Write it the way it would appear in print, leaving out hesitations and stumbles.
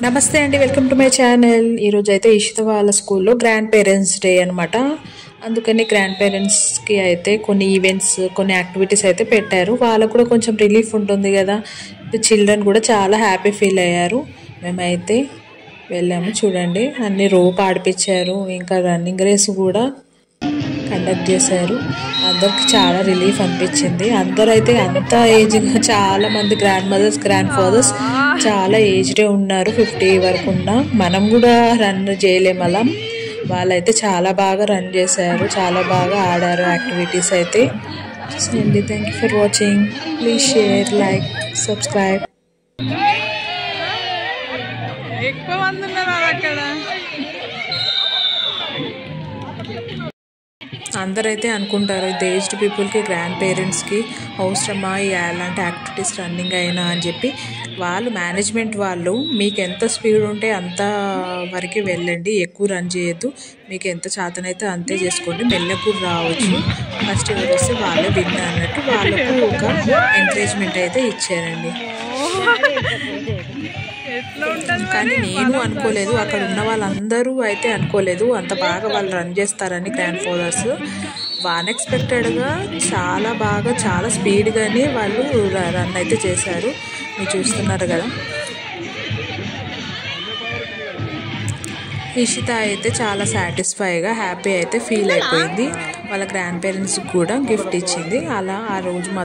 నమస్తే అండి, welcome to my channel. ఈరోజు అయితే ఇషిత వాళ్ళ స్కూల్లో గ్రాండ్ పేరెంట్స్ డే అనమాట. అందుకని గ్రాండ్ పేరెంట్స్కి అయితే కొన్ని ఈవెంట్స్, కొన్ని యాక్టివిటీస్ అయితే పెట్టారు. వాళ్ళకు కూడా కొంచెం రిలీఫ్ ఉంటుంది కదా. చిల్డ్రన్ కూడా చాలా హ్యాపీ ఫీల్ అయ్యారు. మేమైతే వెళ్ళాము. చూడండి, అన్ని రోప్ ఆడిపించారు, ఇంకా రన్నింగ్ రేస్ కూడా కండక్ట్ చేశారు. అందరికి చాలా రిలీఫ్ అనిపించింది. అందరూ అయితే అంత ఏజ్గా, చాలా మంది గ్రాండ్ మదర్స్, గ్రాండ్ ఫాదర్స్ చాలా ఏజ్డే ఉన్నారు. 50 వరకు ఉన్నా మనం కూడా రన్ చేయలేము అలా. వాళ్ళైతే చాలా బాగా రన్ చేశారు, చాలా బాగా ఆడారు. యాక్టివిటీస్ అయితే చూసండి. Thank you for watching. Please share, like, subscribe. ఎక్కువ మంది ఉన్నారు అక్కడ. అందరైతే అనుకుంటారు, ఇది ఏజ్డ్ పీపుల్కి, గ్రాండ్ పేరెంట్స్కి అవసరమా ఎలాంటి యాక్టివిటీస్ రన్నింగ్ అయినా అని చెప్పి. వాళ్ళు మేనేజ్మెంట్ వాళ్ళు మీకు ఎంత స్పీడ్ ఉంటే అంత వరకు వెళ్ళండి, ఎక్కువ రన్ చేయొద్దు. మీకు ఎంత చేతనైతే అంతే చేసుకోండి, మెల్లగా రావచ్చు. ఫస్ట్ ఎవరు వస్తే వాళ్ళే విన్ అన్నట్టు వాళ్ళకు ఒక ఎంకరేజ్మెంట్ అయితే ఇచ్చారండి. కానీ నేను అనుకోలేదు, అక్కడ ఉన్న వాళ్ళందరూ అయితే అనుకోలేదు అంత బాగా వాళ్ళు రన్ చేస్తారని. గ్రాండ్ ఫాదర్స్ అన్ఎక్స్పెక్టెడ్గా చాలా బాగా, చాలా స్పీడ్గానే వాళ్ళు రన్ అయితే చేశారు. మీరు చూస్తున్నారు కదా. ఇషిత అయితే చాలా సాటిస్ఫైగా, హ్యాపీ అయితే ఫీల్ అయిపోయింది. వాళ్ళ గ్రాండ్ పేరెంట్స్కి కూడా గిఫ్ట్ ఇచ్చింది. అలా ఆ రోజు